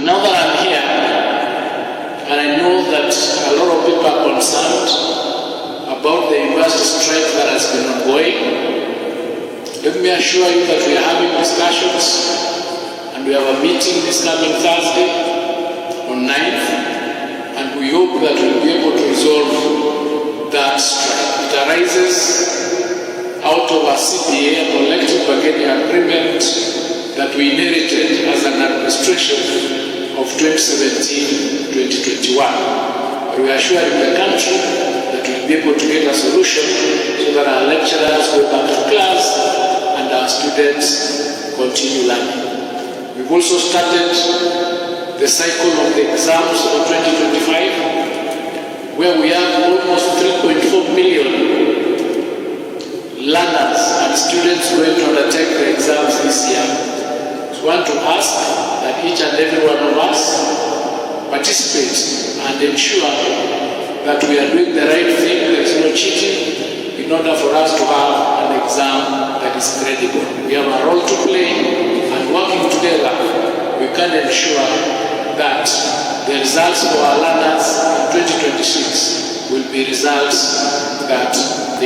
And now that I'm here, and I know that a lot of people are concerned about the university strike that has been ongoing, let me assure you that we are having discussions, and we have a meeting this coming Thursday on 9th, and we hope that we'll be able to resolve that strike. It arises out of a CBA, a collective bargaining agreement that we inherited as an administration of 2017-2021. But we are assuring the country that we'll be able to get a solution so that our lecturers go back to class and our students continue learning. We've also started the cycle of the exams for 2025, where we have almost 3.4 million learners and students going to undertake the exams this year. So I want to ask that each and every one of us participate and ensure that we are doing the right thing, there is no cheating, in order for us to have an exam that is credible. We have a role to play, and working together, we can ensure that the results for our learners in 2026 will be results that they